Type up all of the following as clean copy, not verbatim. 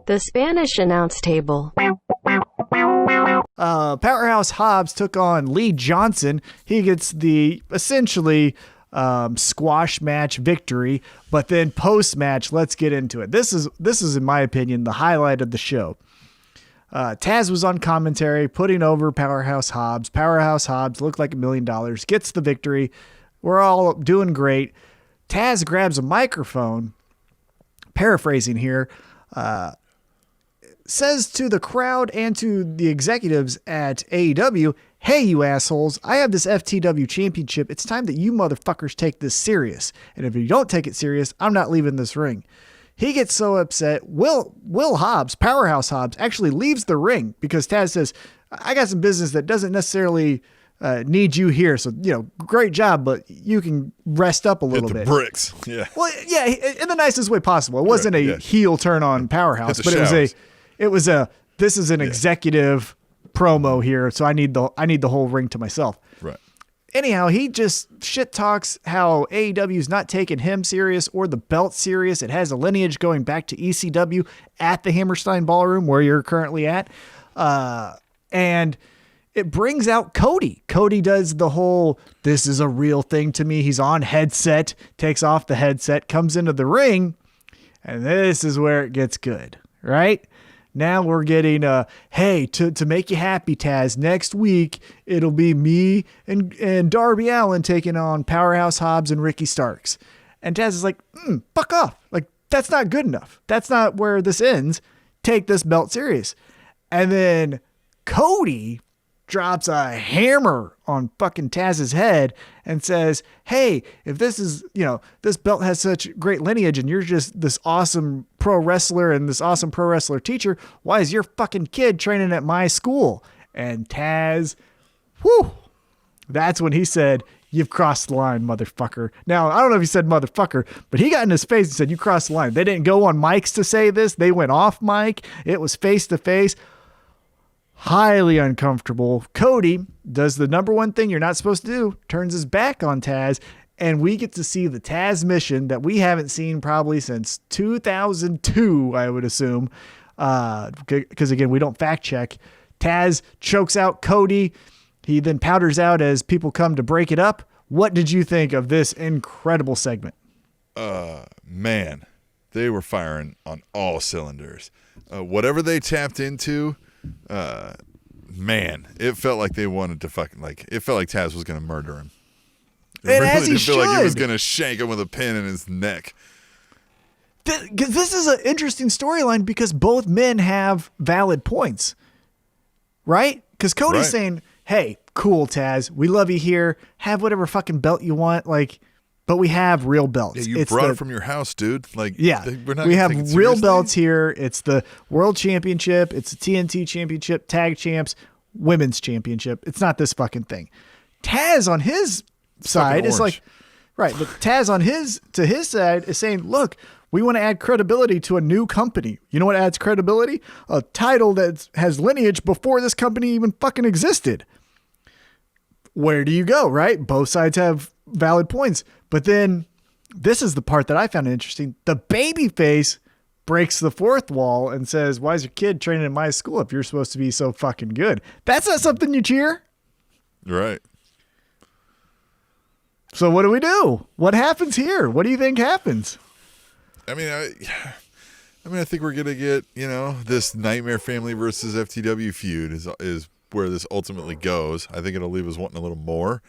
The Spanish announce table. Powerhouse Hobbs took on Lee Johnson. He gets the essentially squash match victory, but then post match, let's get into it. This is in my opinion the highlight of the show. Taz was on commentary putting over Powerhouse Hobbs. Powerhouse Hobbs looked like $1 million, gets the victory. We're all doing great. Taz grabs a microphone, paraphrasing here, says to the crowd and to the executives at AEW, "Hey, you assholes, I have this FTW championship. It's time that you motherfuckers take this serious. And if you don't take it serious, I'm not leaving this ring." He gets so upset. Will Hobbs, Powerhouse Hobbs, actually leaves the ring because Taz says, "I got some business that doesn't necessarily need you here. So, great job, but you can rest up a little bit." Bricks. Yeah. Well, yeah, in the nicest way possible. It wasn't a heel turn on Powerhouse, but this is an executive promo here. So I need the whole ring to myself. Right. Anyhow, he just shit talks how AEW is not taking him serious or the belt serious. It has a lineage going back to ECW at the Hammerstein Ballroom where you're currently at. And it brings out Cody. Cody does the whole, "this is a real thing to me." He's on headset, takes off the headset, comes into the ring, and this is where it gets good, right? Now we're getting, hey, to make you happy, Taz, next week it'll be me and Darby Allin taking on Powerhouse Hobbs and Ricky Starks. And Taz is like, fuck off. Like, that's not good enough. That's not where this ends. Take this belt serious. And then Cody drops a hammer on fucking Taz's head and says, "Hey, if this is, this belt has such great lineage and you're just this awesome pro wrestler and this awesome pro wrestler teacher, why is your fucking kid training at my school?" And Taz, that's when he said, "You've crossed the line, motherfucker." Now, I don't know if he said motherfucker, but he got in his face and said, "You crossed the line." They didn't go on mics to say this. They went off mic. It was face to face. Highly uncomfortable. Cody does the number one thing you're not supposed to do, turns his back on Taz, and we get to see the Taz mission that we haven't seen probably since 2002, I would assume, because again, we don't fact check. Taz chokes out Cody. He then powders out as people come to break it up. What did you think of this incredible segment? Man, they were firing on all cylinders. Whatever they tapped into, man, it felt like they wanted to it felt like Taz was going to murder him. It really did feel like he was going to shank him with a pin in his neck. This is an interesting storyline because both men have valid points, right? Because Cody's saying, "Hey, cool, Taz, we love you here. Have whatever fucking belt you want, but we have real belts. Yeah, you brought it from your house, dude. We have real belts here. It's the World Championship. It's the TNT Championship, Tag Champs, Women's Championship. It's not this fucking thing." Taz on his side is like, right, but Taz on his side is saying, "Look, we want to add credibility to a new company. You know what adds credibility? A title that has lineage before this company even fucking existed." Where do you go, right? Both sides have valid points. But then this is the part that I found interesting. The babyface breaks the fourth wall and says, "Why is your kid training in my school if you're supposed to be so fucking good?" That's not something you cheer. Right. So what do we do? What happens here? What do you think happens? I think we're going to get, this Nightmare Family versus FTW feud is where this ultimately goes. I think it'll leave us wanting a little more.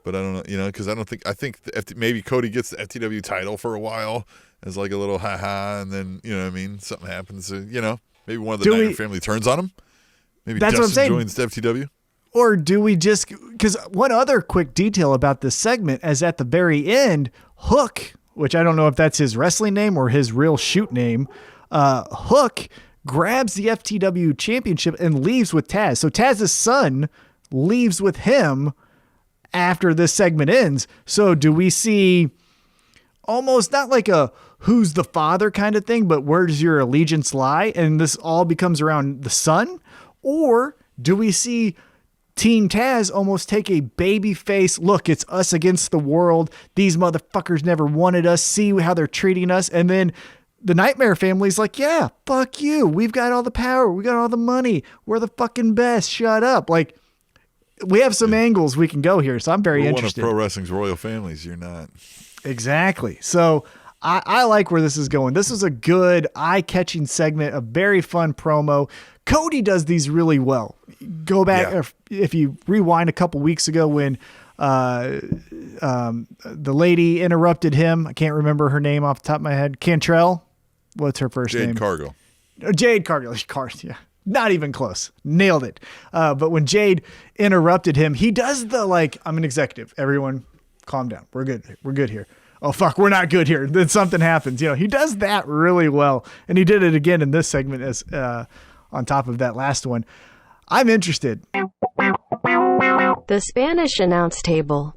But I don't know, because I think maybe Cody gets the FTW title for a while as like a little and then, something happens. Maybe one of the Nightmare Family turns on him. Maybe that's Dustin joins the FTW. Or do we just, because one other quick detail about this segment is at the very end, Hook, which I don't know if that's his wrestling name or his real shoot name, Hook grabs the FTW championship and leaves with Taz. So Taz's son leaves with him after this segment ends. So do we see almost not like a who's the father kind of thing, but where does your allegiance lie? And this all becomes around the son? Or do we see Teen Taz almost take a baby face look? It's us against the world. These motherfuckers never wanted us. See how they're treating us. And then the Nightmare family's like, yeah, fuck you. We've got all the power. We got all the money. We're the fucking best. Shut up. Like, we have some angles we can go here. So I'm very interested. One of pro wrestling's royal families. You're not. Exactly. So I like where this is going. This is a good eye-catching segment, a very fun promo. Cody does these really well. Go back if you rewind a couple weeks ago when the lady interrupted him. I can't remember her name off the top of my head. Cantrell. What's her first name? Jade Cargill. Jade Cargill. Yeah. Not even close. Nailed it. But when Jade interrupted him, he does the like, I'm an executive. Everyone calm down. We're good. We're good here. Oh, fuck. We're not good here. Then something happens. He does that really well. And he did it again in this segment as on top of that last one. I'm interested. The Spanish announce table.